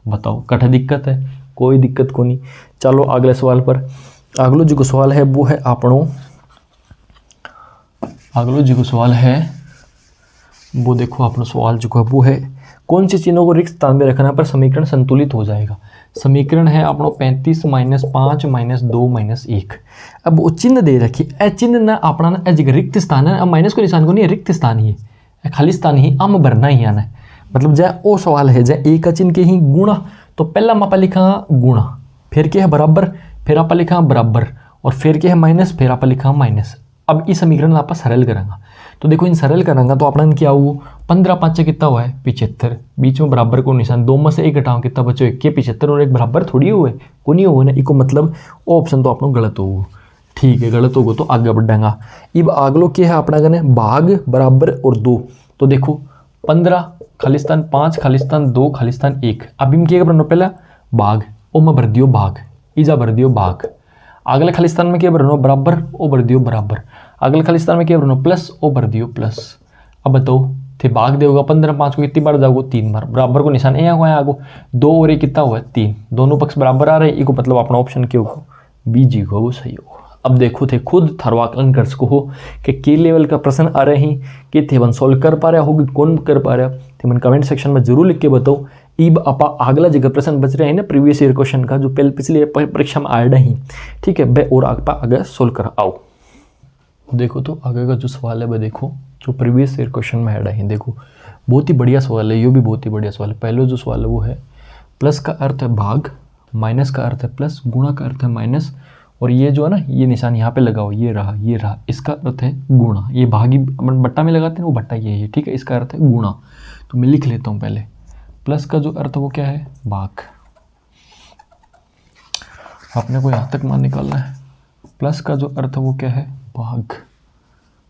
बताओ कठा दिक्कत है, कोई दिक्कत को नहीं। चलो अगले सवाल पर। अगलो जो सवाल है वो है आपनो, अगलो जो सवाल है वो देखो, अपना सवाल जो है वो है कौन सी चिन्हों को रिक्त स्थान में रखना पर समीकरण संतुलित हो जाएगा। समीकरण है अपनो 35 -5 -2 -1। अब वो चिन्ह दे रखी, ए चिन्ह ना अपना ना जगह रिक्त स्थान है, अब माइनस को निशान को नहीं, रिक्त स्थान ही है, खाली स्थान ही अम भरना ही आना है। मतलब जय वो सवाल है जय एक का चिन्ह के ही गुणा, तो पहला आप लिखा गुणा, फिर क्या है बराबर, फिर आप लिखा बराबर, और फिर क्या है माइनस, फिर आप लिखा माइनस। अब इस समीकरण आप सरल करांगा, तो देखो इन सरल करांगा तो अपना क्या हुआ 15 5 कितना हुआ है 75। बीच में बराबर को निशान, 2 में से 1 घटाओ कितना बचो 1 के 75 और 1 बराबर थोड़ी हुए को नहीं हुआ ना, इको मतलब वो ऑप्शन तो अपना गलत होगा। ठीक है गलत होगा तो आगे बढ़ांगा। अब अगलो क्या है अपना गने भाग बराबर और 2। तो देखो 15 खालिस्तान 5 खालिस्तान 2 खालिस्तान 1। अब इन क्या करना पहला भाग, ओ मैं भर दियो भाग, इजा भर दियो भाग। अगले खालिस्तान में क्या भरना बराबर, ओ भर दियो बराबर। अगले खालिस्तान में क्या भरना प्लस, ओ भर दियो प्लस। अब बताओ थे भाग देगा 15 5 को कितनी बार जाओगे 3 बार, बराबर को निशान यहाँ हुआ है आगो 2 और ये कितना हुआ है 3, दोनों पक्ष बराबर आ रहे हैं। इको मतलब अपना ऑप्शन क्या होगा बी जी को, वो सही होगा। अब देखो थे खुद थरवाकलन कर सको हो कि के लेवल का प्रश्न आ रहे हैं कि थे वन सोल्व कर पा रहा होगी कौन कर पा रहा, थे मन कमेंट सेक्शन में जरूर लिख के बताओ। इब आपा अगला जगह प्रश्न बच रहे हैं ना प्रीवियस ईयर क्वेश्चन का, जो पहले पिछले परीक्षा में आया नहीं, ठीक है बे, और आपा आगे सोल्व कर आओ। देखो तो आगे का जो सवाल है वह देखो जो प्रीवियस ईयर क्वेश्चन में ऐड है, देखो बहुत ही बढ़िया सवाल है, ये भी बहुत ही बढ़िया सवाल है। पहले जो सवाल है वो है प्लस का अर्थ है भाग, माइनस का अर्थ है प्लस, गुणा का अर्थ है माइनस, और ये जो है ना ये निशान यहाँ पे लगाओ, ये रहा, इसका अर्थ है गुणा। ये भागी अपन बट्टा में लगाते हैं वो बट्टा ये है, ठीक है, इसका अर्थ है गुणा। तो मैं लिख लेता हूँ पहले, प्लस का जो अर्थ वो क्या है भाग, आपने को यहाँ तक मान निकालना है। प्लस का जो अर्थ वो क्या है भाग,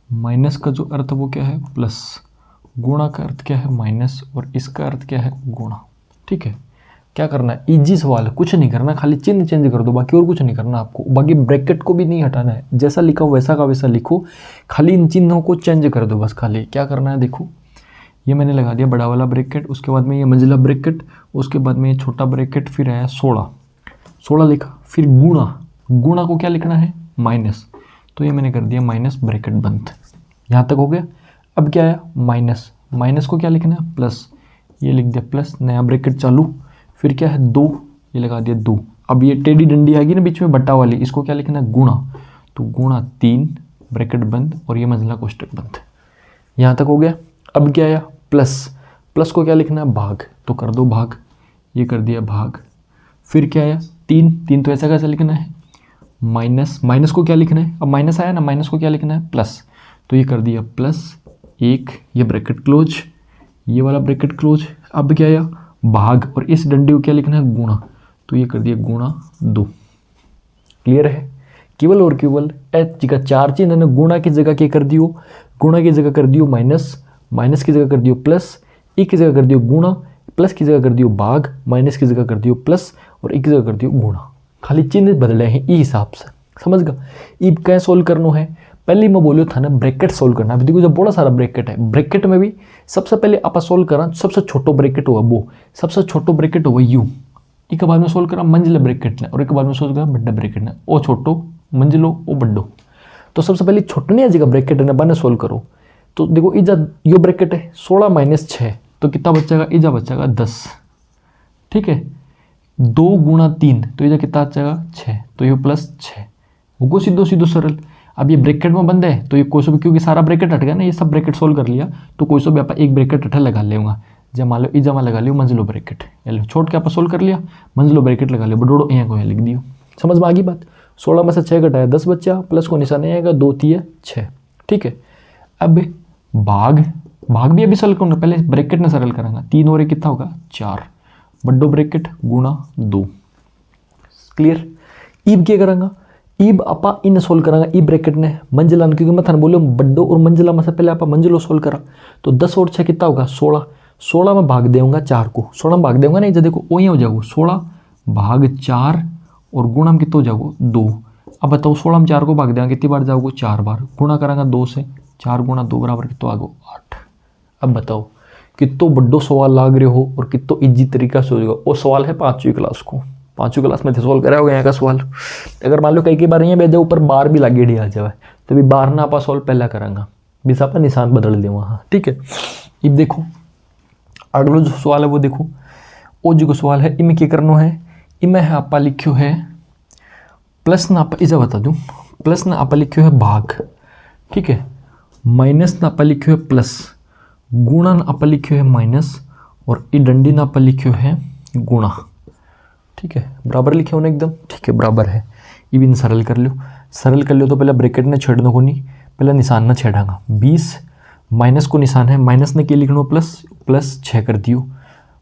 माइनस का जो अर्थ वो क्या है प्लस, गुणा का अर्थ क्या है माइनस, और इसका अर्थ क्या है गुणा। ठीक है, क्या करना है इजी सवाल है, कुछ नहीं करना, खाली चिन्ह चेंज कर दो, बाकी और कुछ नहीं करना आपको। बाकी ब्रैकेट को भी नहीं हटाना है, जैसा लिखा हो वैसा का वैसा लिखो, खाली इन चिन्हों को चेंज कर दो बस। खाली क्या करना है देखो, ये मैंने लगा दिया बड़ा वाला ब्रैकेट, उसके बाद में ये मंजिला ब्रैकेट, उसके बाद में ये छोटा ब्रैकेट, फिर आया 16 लिखा, फिर गुणा को क्या लिखना है माइनस, तो ये मैंने कर दिया माइनस ब्रैकेट बंद। यहाँ तक हो गया। अब क्या आया माइनस को क्या लिखना है प्लस, ये लिख दिया प्लस, नया ब्रैकेट चालू, फिर क्या है 2, ये लगा दिया 2। अब ये टेढ़ी डंडी आएगी ना बीच में बट्टा वाली, इसको क्या लिखना है गुणा, तो गुणा 3 ब्रैकेट बंद और ये मंजिला कोष्टक बंद। यहाँ तक हो गया। अब क्या आया प्लस को क्या लिखना है भाग, तो कर दो भाग, ये कर दिया भाग, फिर क्या आया 3, 3 तो ऐसा कैसे लिखना है माइनस, माइनस को क्या लिखना है, अब माइनस आया ना, माइनस को क्या लिखना है प्लस, तो ये कर दिया प्लस 1, ये ब्रैकेट क्लोज, ये वाला ब्रैकेट क्लोज। अब क्या आया भाग, और इस डंडे को क्या लिखना है गुणा, तो ये कर दिया गुणा 2। क्लियर है, केवल और केवल एच जगह 4 चिन्ह ने गुणा की जगह क्या कर दियो, गुणा की जगह कर दियो माइनस, माइनस की जगह कर दियो प्लस, एक की जगह कर दियो गुणा, प्लस की जगह कर दियो भाग, माइनस की जगह कर दियो प्लस, और एक की जगह कर दियो गुणा, खाली चिन्ह बदले हैं ई हिसाब से, समझ गया। इब क्या सोल्व करना है, पहले मैं बोलियो था ना ब्रैकेट सोल्व करना। अभी देखो जब बड़ा सारा ब्रैकेट है, ब्रैकेट में भी सबसे पहले आप सोल्व करा, सबसे छोटो ब्रैकेट हुआ वो, सबसे छोटो ब्रैकेट हुआ यू, एक बाद में सोल्व करा मंजिला ब्रैकेट ने, और एक बाद में सोल्व करा बड़ा ब्रैकेट ने, ओ छोटो मंजिलो ओ बड्डो। तो सबसे पहले छोटने जगह ब्रैकेट ने बने सोल्व करो। तो देखो इजा यो ब्रैकेट है 16 माइनस 6, तो कितना बचेगा, इजा बचेगा 10, ठीक है। 2 गुणा 3, तो इधर कितना बचेगा 6, तो ये प्लस 6 होगा, सीधो सीधो सरल। अब ये ब्रैकेट में बंद है, तो ये कोई भी, क्योंकि सारा ब्रैकेट हट गया ना, ये सब ब्रैकेट सोल्व कर लिया, तो कोई भी आप एक ब्रैकेट हटा लगा लेगा। जब मान लो इजा में लगा लियो मंजिलो ब्रैकेट, छोड़ के आप सोल्व कर लिया, मंजिलो ब्रैकेट लगा लियो, बड़ोड़ो यहाँ को लिख दियो, समझ में आ गई बात। 16 में से 6 घटाया 10 बच्चा, प्लस को निशान आएगा 2 3 6, ठीक है। अब भाग, भाग भी अभी सरल करूँगा, पहले ब्रैकेट ने सरल करांगा, 3 और 1 कितना होगा 4, बड्डो ब्रैकेट गुणा 2, क्लियर। ईब क्या करांगा, ईब आपा इन सोल्व करांगा, ई ब्रैकेट ने मंजिला, क्योंकि मैं थाने बोलो बड्डो और मंजिला में से पहले आप मंजिलो सोल्व करा, तो 10 और 6 कितना होगा 16, 16 में भाग देऊंगा 4 को, 16 में भाग देऊंगा नहीं, जब देखो वही हो जाओगे 16 भाग 4 और गुणा में कितना हो जाओगे 2। अब बताओ 16 में 4 को भाग देंगे कितनी बार जाओगे 4 बार, गुणा करांगा 2 से, 4 गुणा 2 बराबर कितना आ गो 8। अब बताओ कितो बड्डो सवाल लाग रहे हो और कितो इजी तरीका से हो जाएगा। वो सवाल है 5वीं क्लास को, 5वीं क्लास में सोल्व करा होगा यहाँ का सवाल। अगर मान लो कई बार यहाँ भेजे ऊपर बार भी लागे आ जाए, तो भी बार ना आप सोल्व पहला करांगा, बीस आप निशान बदल दे वहाँ, ठीक है। अब देखो अगलो जो सवाल है वो देखो, ओ जो सवाल है इनमें क्या करना है, इनमें है आपा लिखियो है प्लस ना, आप इसे बता दूँ, प्लस ना आप लिखियो है भाग, ठीक है, माइनस ना आप लिखियो है प्लस, गुणा ना आप लिखियो है माइनस, और ई डंडी ना आप लिखियो है गुणा, ठीक है। बराबर लिखे होने एकदम, ठीक है बराबर है। ये भी सरल कर लो, सरल कर लो तो पहले ब्रैकेट ने छेड़ने को नहीं, पहले निशान ना छेड़ांगा, 20 माइनस को निशान है, माइनस ने के लिखनो प्लस, प्लस 6 कर दियो,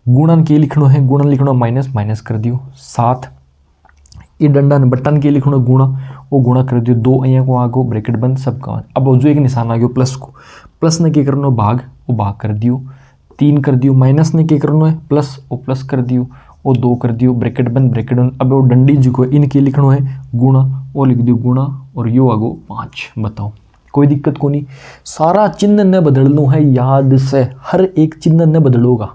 गुणन के लिखनो है, गुणन लिखनो माइनस, माइनस कर दियो 7, ये डंडा ने बटन के लिखनो गुणा, वो गुणा कर दियो 2, अँ को आगो ब्रैकेट बंद सबका। अब जो एक निशान आ गया प्लस को, प्लस ने के करनो भाग, वो भाग कर दियो 3 कर दियो, माइनस ने के करनो है प्लस, वो प्लस कर दियो, वो 2 कर दियो ब्रैकेट बंद, ब्रैकेट बंद। अब वो डंडी जी को इनके लिखनो है गुणा, वो लिख दियो गुणा, और यो आगो 5। बताओ कोई दिक्कत को नहीं, सारा चिन्ह न बदलना है याद से, हर एक चिन्ह न बदलोगा,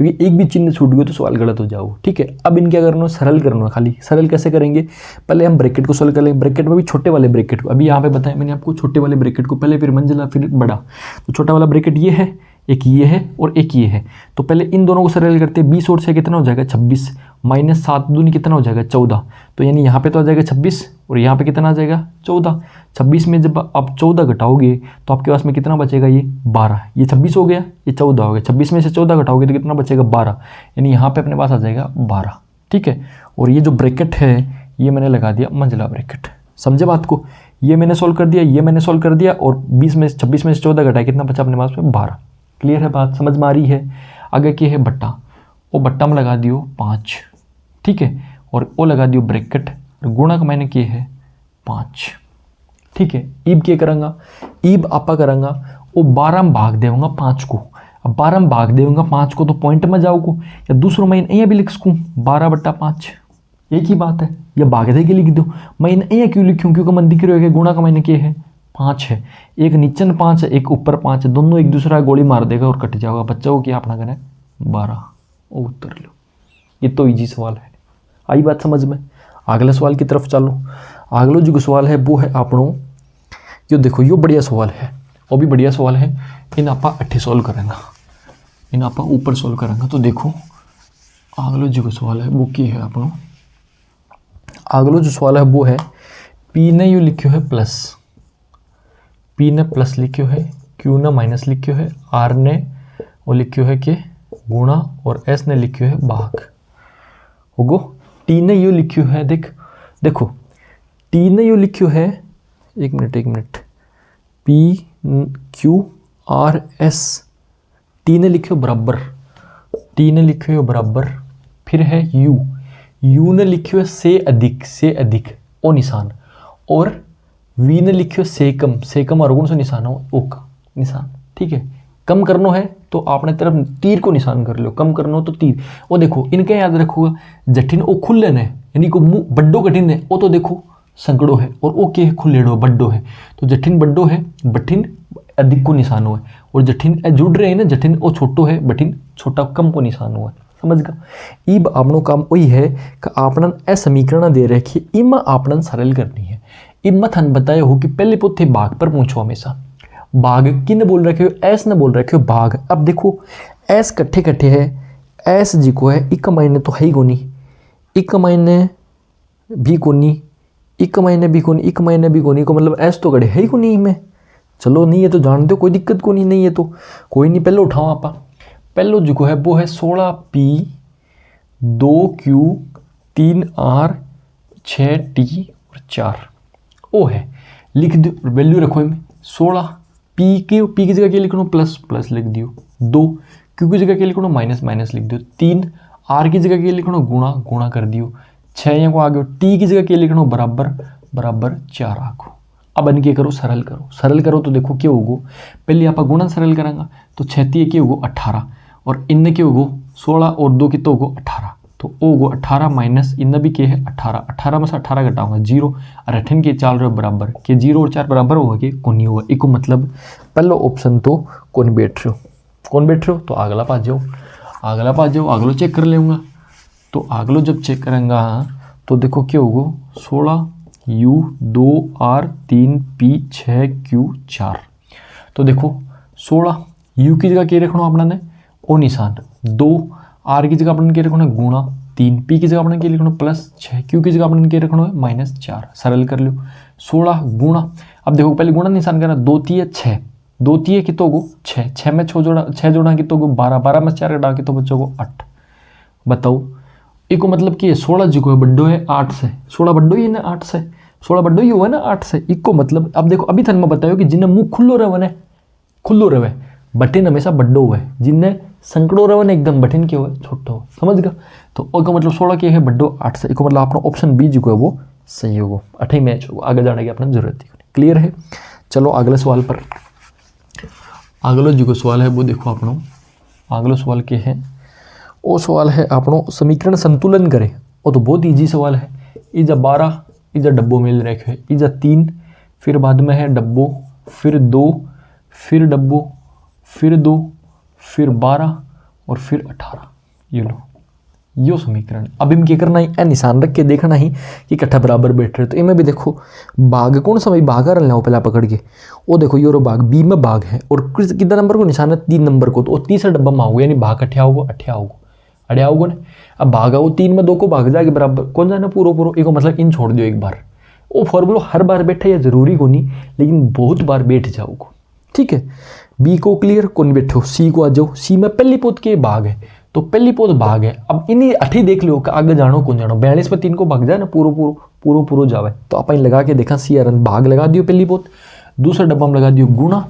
क्योंकि एक भी चिन्ह छूट गया तो सवाल गलत हो जाओ, ठीक है। अब इन क्या करना है, सरल करना है खाली। सरल कैसे करेंगे, पहले हम ब्रैकेट को सोल्व कर लेंगे, ब्रैकेट में भी छोटे वाले ब्रैकेट को, अभी यहाँ पे बताया मैंने आपको, छोटे वाले ब्रैकेट को पहले, फिर मंजिला, फिर बड़ा। तो छोटा वाला ब्रैकेट ये है, एक ये है और एक ये है, तो पहले इन दोनों को सरल करते हैं। 20 और 6 कितना हो जाएगा 26, माइनस 7 दूनी कितना हो जाएगा 14, तो यानी यहाँ पे तो आ जाएगा 26 और यहाँ पे कितना आ जाएगा 14। 26 में जब आप 14 घटाओगे तो आपके पास में कितना बचेगा, ये 12, ये 26 हो गया, ये 14 हो गया, 26 में से 14 घटाओगे तो कितना बचेगा 12, यानी यहाँ पे अपने पास आ जाएगा 12, ठीक है। और ये जो ब्रैकेट है ये मैंने लगा दिया मंजिला ब्रैकेट, समझे बात को। ये मैंने सोल्व कर दिया, ये मैंने सोल्व कर दिया, और 26 में से 14 घटाया, कितना बचा अपने पास में 12। क्लियर है बात, समझ में आ रही है। आगे क्या है बट्टा, वो बट्टा में लगा दियो 5, ठीक है, और वो लगा दियो ब्रैकेट, गुणा का मैंने किया है 5, ठीक है। ईब क्या करांगा, ईब आपा करांगा वो 12 में भाग देऊंगा 5 को। अब 12 में भाग देऊंगा 5 को तो पॉइंट में जाओगे, या दूसरों में यहाँ भी लिख सकूँ 12/5, एक ही बात है, या भाग दे के लिख दो। मैं यहाँ क्यों लिखूँ, क्योंकि मन दिख रही है गुणा का मैंने किया है 5 है, एक नीचन 5 है, एक ऊपर 5 है, दोनों एक दूसरा गोली मार देगा और कट जाएगा। बच्चा को क्या अपना करें 12, वो उत्तर लो। ये तो इजी सवाल है, आई बात समझ में। अगले सवाल की तरफ चलो। अगलो जो सवाल है वो है आपनो, यो देखो यो बढ़िया सवाल है, वो भी बढ़िया सवाल है। इन आपा अट्ठे सोल्व करेंगे, इन आपा ऊपर सोल्व करेंगे। तो देखो अगलो जो सवाल है वो क्या है आपनो, अगलो जो सवाल है वो है, पी ने यू लिखियो है प्लस, पी ने प्लस लिखियो है, क्यू ने माइनस लिखियो है, आर ने वो लिखियो है कि गुणा, और एस ने लिखियो है भाग। होगो टी ने यो लिखियो है, देखो टी ने यो लिखियो है, एक minute, P Q R S, T ने लिखियो बराबर, फिर है यू ने लिखियो है से अधिक ओ निशान, और वी ने लिखियो से कम और कौन सा निशान हो, ओ का निशान। ठीक है, कम करनो है तो आपने तरफ तीर को निशान कर लो, कम करनो तो तीर। वो देखो इनके याद रखोगा, जठिन ओ खुले ने यानी को मुंह बड्डो कठिन है, वो तो देखो संकड़ो है, और ओ के खुलेड़ो बड्डो है, तो जठिन बड्डो है, बठिन अधिक को निशान हुआ है, और जठिन जुड़ रहे हैं ना, जठिन ओ छोटो है, बठिन छोटा कम को निशान हुआ है। समझ गया। इब आपनो काम वही है कि आपन ए समीकरण दे रखी, इमा आपन सरल करनी है। इब मैं थन बताया हो कि पहले पोथे भाग पर पूछो हमेशा, भाग किन बोल रखे हो, एस ने बोल रखे हो भाग। अब देखो एस कट्ठे है, एस जी को है इक मायने तो है ही कोनी, इक मायने भी कोनी, इक मायने भी कोनी, इक मायने भी कोनी को मतलब एस तो गड़े है ही कोनी में। चलो नहीं है तो जान दो, कोई दिक्कत को नहीं है तो कोई नहीं। पहले उठाओ आप, पहलो जो है वो है 16p 2q 3r 6t और 4 ओ है। लिख दो, वैल्यू रखो इनमें 16 p की जगह क्या लिखना प्लस लिख दियो, 2 q की जगह क्या लिखना माइनस लिख दियो, 3 r की जगह क्या लिखना गुणा कर दियो, 6 यहाँ को आ गयो, t की जगह क्या लिखना बराबर 4 आगो। अब इनके करो सरल करो तो देखो क्या होगो, पहले आप गुणन सरल करेंगे तो 6 क्या होगो 18, और इनने क्या होगो 16 और 2 कितना होगो 18, तो होगो 18 माइनस इनने भी क्या है 18 में से 18 घटाऊंगा 0, और 18 के चाल रहे बराबर के 0 और 4 बराबर होगा कि कौन नहीं होगा। इको मतलब पहला ऑप्शन तो कौन बैठ रहे हो तो अगला पा जाओ, अगलो चेक कर लेऊंगा। तो अगलो जब चेक करेंगे तो देखो क्या होगो 16 u 2 r 3 p 6 q 4। तो देखो 16 u की जगह क्या रखना अपना ने ओ निशान, 2 r की जगह अपन क्या रखना गुणा, 3 p की जगह अपन क्या लिखना प्लस, 6 q की जगह अपन क्या रखना है -4। सरल कर लो 16 गुणा, अब देखो पहले गुणा निशान करना, 2 3 6, 2 3 कितो गो 6 में 6 जोड़ा कितो गो 12 में 4 घटा कितो बच्चों को 8। बताओ इको मतलब कि 16 जी को है बड्डो है 8 से, 16 बड्डो ही है ना 8 से, 16 बड्डो ही हुआ ना 8 से। इको मतलब अब देखो अभी थन में बतायो कि जिन्हें मुंह खुल्लो रहे बटिन हमेशा बड्डो हुआ है, जिन्हें संकड़ो रहे ना एकदम बटिन के हुए छोटो हो। समझ गया। तो इसका मतलब 16 के है बड्डो 8 से, इको मतलब अपना ऑप्शन बी जो है वो सही होगा, 8 ही मैच होगा, आगे जाने की अपना जरूरत ही। क्लियर है। चलो अगले सवाल पर, अगलो जो सवाल है वो देखो अपनो, अगलो सवाल क्या है, वो सवाल है अपनो समीकरण संतुलन करे। वो तो बहुत ईजी सवाल है। इजा 12 इजा डब्बो मिल रखे है, इजा 3 फिर बाद में है डब्बो, फिर 2 फिर डब्बो, फिर 2 फिर 12 और फिर 18। ये लो यो समीकरण। अब इनके करना ही ए निशान रख के देखना ही कि इकट्ठा बराबर बैठ रहे। तो इनमें भी देखो भाग कौन सा भाई भाग रहा लो पहला पकड़ के, वो देखो यो भाग बी में भाग है, और कितना नंबर को निशान है 3 नंबर को, तो तीसरा डब्बा में आओगे यानी भाग अठ्या होगा अड़े आओगे ना। अब भागा वो 3 में 2 को भाग जाएगा बराबर कौन जाना पूरो इको मतलब इन छोड़ दियो एक बार। वो फॉर्मूला हर बार बैठे या जरूरी को नहीं, लेकिन बहुत बार बैठ जाओगे। ठीक है। बी को क्लियर कौन बैठो, सी को आ जाओ। सी में पहली पोत के भाग है, तो पहली पोत भाग है। अब इन्हीं 8 देख लो आगे जानो कौन जानो, 42 में 3 को भाग जाए ना पूरो जावे। तो अपन लगा के देखा सी आर भाग लगा दियो पहली पोत, दूसरे डब्बा में लगा दियो गुणा,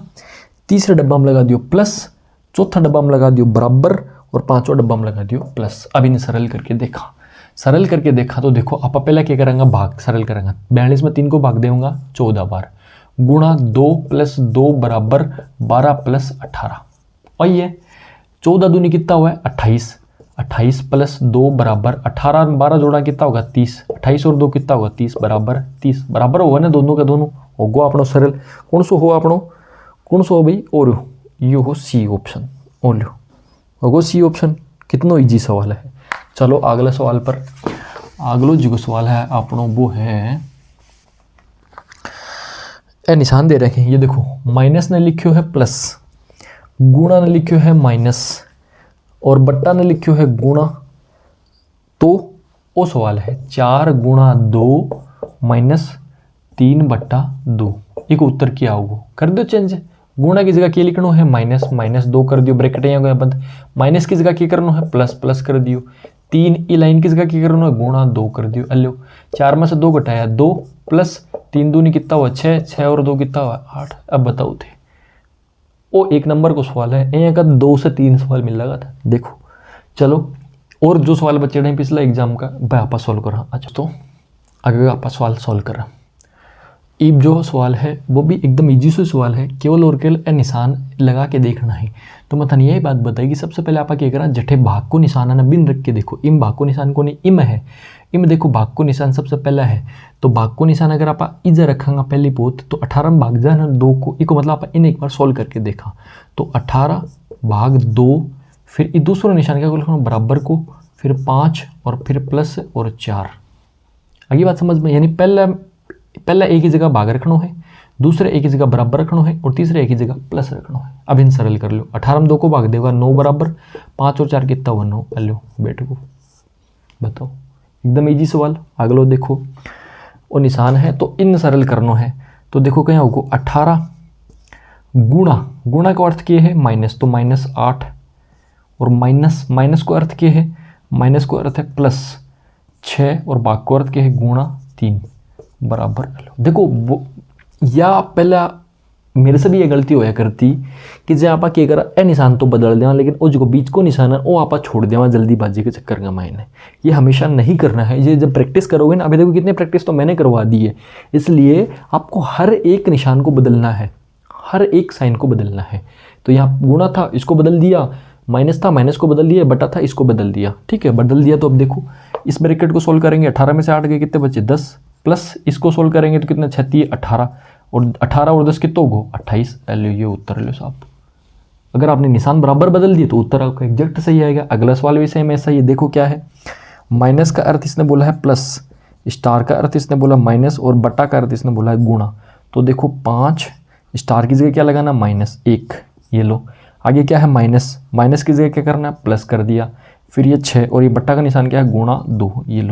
तीसरे डब्बा में लगा दियो प्लस, चौथा डब्बा में लगा दियो बराबर, और पांचवा डब्बा में लगा दियो प्लस। अब इन्हें सरल करके देखा तो देखो आप पहले क्या करेंगे भाग सरल करेंगे। 42 में 3 को भाग देऊंगा 14 बार, गुणा 2 + 2 बराबर 12 + 18। और ये 14 दूनी कितना हुआ है 28, 28 + 2 बराबर 18 में 12 जोड़ा कितना होगा 30, 28 और 2 कितना होगा 30 बराबर 30 बराबर होगा ना दोनों का दोनों होगा अपनो सरल। कौन सो हो अपनो कौन सो हो भाई, और यो हो सी ऑप्शन, और लो होगो सी ऑप्शन। कितना इजी सवाल है। चलो अगला सवाल पर, अगलो जो सवाल है अपनो वो है ए निशान दे रखे हैं। ये देखो माइनस ने लिखियो है प्लस, गुणा ने लिखियो है माइनस, और बट्टा ने लिखियो है गुणा। तो वो सवाल है 4 × 2 - 3/2। एक उत्तर क्या होगा, कर दो चेंज। गुणा की जगह क्या लिखना है माइनस, -2 कर दियो, ब्रैकेट यहाँ गया बंद। माइनस की जगह क्या करना है प्लस कर दियो। 3 ई लाइन किसका क्या करो ना गुणा 2 कर दियो। अल्लो 4 में से 2 घटाया 2 प्लस 3 दूनी कितना हुआ 6, 6 और 2 कितना हुआ 8। अब बताओ थे वो 1 नंबर को सवाल है, यहाँ का 2 से 3 सवाल मिल लगा था। देखो चलो और जो सवाल बचे रहे पिछला एग्जाम का भाई आप सॉल्व करा। अच्छा तो अगर आप सवाल सॉल्व करा इब जो सवाल है वो भी एकदम इजी से सवाल है, केवल और केवल निशान लगा के देखना है। तो मतलब यही बात बताई कि सबसे पहले आप क्या करा जठे भाग को निशान है ना बिन रख के देखो इम भाग को निशान को नहीं इम है, इम देखो भाग को निशान सबसे पहला है। तो भाग को निशान अगर आप इधर रखेंगे पहली पोत तो 18 में भाग जाए ना 2 को इको मतलब आप इन एक बार सॉल्व करके देखा तो 18 भाग 2 फिर दूसरा निशान क्या लिखना बराबर को फिर 5 और फिर प्लस और 4। आगे बात समझ में, यानी पहला एक ही जगह भाग रखना है, दूसरे एक ही जगह बराबर रखना है और तीसरे एक ही जगह प्लस रखना है। अब इन सरल कर लो 18 में 2 को भाग देगा 9 बराबर 5 और 4 कितना हुआ 9। लो बेटे को बताओ एकदम इजी सवाल। अगलो देखो वो निशान है तो इन सरल करना है। तो देखो क्या होगा 18 गुणा का अर्थ क्या है माइनस, तो -8 और माइनस को अर्थ क्या है माइनस को अर्थ है प्लस 6 और भाग को अर्थ क्या है गुणा 3 बराबर। देखो वो या पहला मेरे से भी ये गलती होया करती कि जब आप क्या करा ए निशान तो बदल देवा लेकिन वो जो बीच को निशान है वो आप छोड़ देवा जल्दीबाजी के चक्कर का मायने। ये हमेशा नहीं करना है। ये जब प्रैक्टिस करोगे ना, अभी देखो कितने प्रैक्टिस तो मैंने करवा दी है, इसलिए आपको हर एक निशान को बदलना है, हर एक साइन को बदलना है। तो यहाँ गुणा था इसको बदल दिया, माइनस था माइनस को बदल दिया, बटा था इसको बदल दिया। ठीक है बदल दिया। तो अब देखो इस ब्रैकेट को सोल्व करेंगे 18 में से 8 गए कितने बचे 10 प्लस इसको सोल्व करेंगे तो कितना 36 18 और 18 और 10 कितना होगा 28। ये उत्तर लो साहब। अगर आपने निशान बराबर बदल दिए तो उत्तर आपका एग्जैक्ट सही आएगा। अगला सवाल भी सेम ऐसा ही। देखो क्या है माइनस का अर्थ इसने बोला है प्लस, स्टार का अर्थ इसने बोला माइनस और बटा का अर्थ इसने बोला है गुणा। तो देखो 5 स्टार की जगह क्या लगाना -1 ये लो। आगे क्या है माइनस की जगह क्या करना है प्लस कर दिया। फिर ये 6 और ये बट्टा का निशान क्या है गुणा 2 ये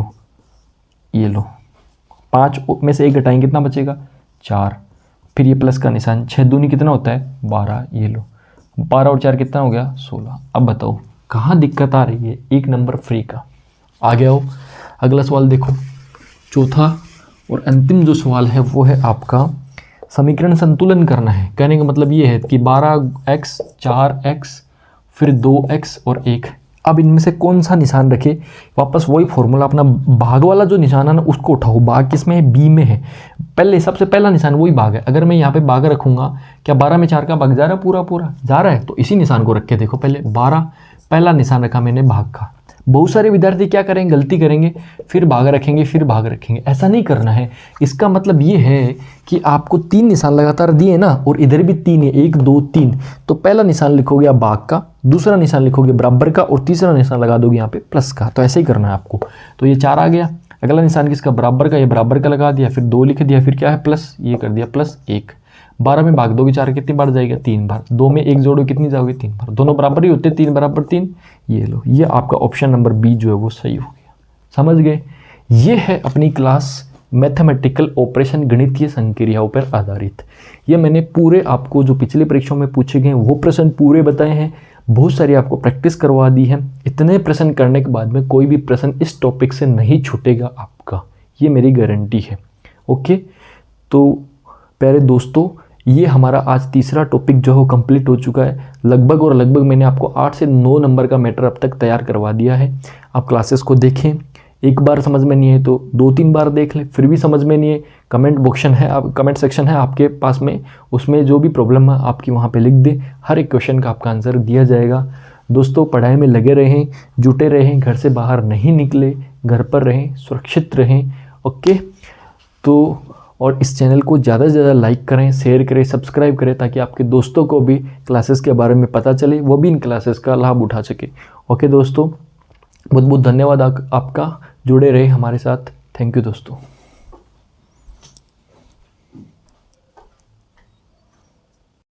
लो 5 में से 1 घटाएंगे कितना बचेगा 4। फिर ये प्लस का निशान 6 दूनी कितना होता है 12 ये लो 12 और 4 कितना हो गया 16। अब बताओ कहाँ दिक्कत आ रही है, 1 नंबर फ्री का। आगे आओ अगला सवाल देखो। चौथा और अंतिम जो सवाल है वो है आपका समीकरण संतुलन करना है। कहने का मतलब ये है कि 12x 4x फिर 2x और 1। अब इनमें से कौन सा निशान रखे, वापस वही फॉर्मूला अपना भाग वाला जो निशान है ना उसको उठाओ। भाग किस में है बी में है, पहले सबसे पहला निशान वही भाग है। अगर मैं यहाँ पे भाग रखूंगा क्या 12 में 4 का भाग जा रहा है पूरा जा रहा है, तो इसी निशान को रख के देखो। पहले 12 पहला निशान रखा मैंने भाग का। बहुत सारे विद्यार्थी क्या करेंगे गलती करेंगे फिर भाग रखेंगे, ऐसा नहीं करना है। इसका मतलब ये है कि आपको 3 निशान लगातार दिए ना और इधर भी 3 है 1 2 3, तो पहला निशान लिखोगे आप भाग का, दूसरा निशान लिखोगे बराबर का और तीसरा निशान लगा दोगे यहाँ पे प्लस का। तो ऐसे ही करना है आपको। तो ये 4 आ गया, अगला निशान किसका बराबर का, ये बराबर का लगा दिया, फिर 2 लिख दिया, फिर क्या है प्लस ये कर दिया प्लस 1। 12 में भाग दोगे 4 कितनी बार जाएगा 3 बार, 2 में 1 जोड़ो कितनी जाओगे 3 बार, दोनों बराबर ही होते 3 बराबर 3। ये लो ये आपका ऑप्शन नंबर बी जो है वो सही हो गया। समझ गए। ये है अपनी क्लास मैथमेटिकल ऑपरेशन गणितीय संक्रियाओं पर आधारित। ये मैंने पूरे आपको जो पिछले परीक्षाओं में पूछे गए वो प्रश्न पूरे बताए हैं, बहुत सारी आपको प्रैक्टिस करवा दी है। इतने प्रश्न करने के बाद में कोई भी प्रश्न इस टॉपिक से नहीं छूटेगा आपका, ये मेरी गारंटी है। ओके तो प्यारे दोस्तों ये हमारा आज तीसरा टॉपिक जो है कंप्लीट हो चुका है। लगभग मैंने आपको 8 से 9 नंबर का मैटर अब तक तैयार करवा दिया है। आप क्लासेस को देखें, एक बार समझ में नहीं है तो 2-3 बार देख लें, फिर भी समझ में नहीं है कमेंट सेक्शन है आपके पास में, उसमें जो भी प्रॉब्लम है आपकी वहाँ पे लिख दें, हर एक क्वेश्चन का आपका आंसर दिया जाएगा। दोस्तों पढ़ाई में लगे रहें, जुटे रहें, घर से बाहर नहीं निकले, घर पर रहें, सुरक्षित रहें। ओके तो और इस चैनल को ज़्यादा से ज़्यादा लाइक करें, शेयर करें, सब्सक्राइब करें ताकि आपके दोस्तों को भी क्लासेस के बारे में पता चले, वो भी इन क्लासेस का लाभ उठा सके। ओके दोस्तों बहुत बहुत धन्यवाद आपका, जुड़े रहे हमारे साथ। थैंक यू दोस्तों।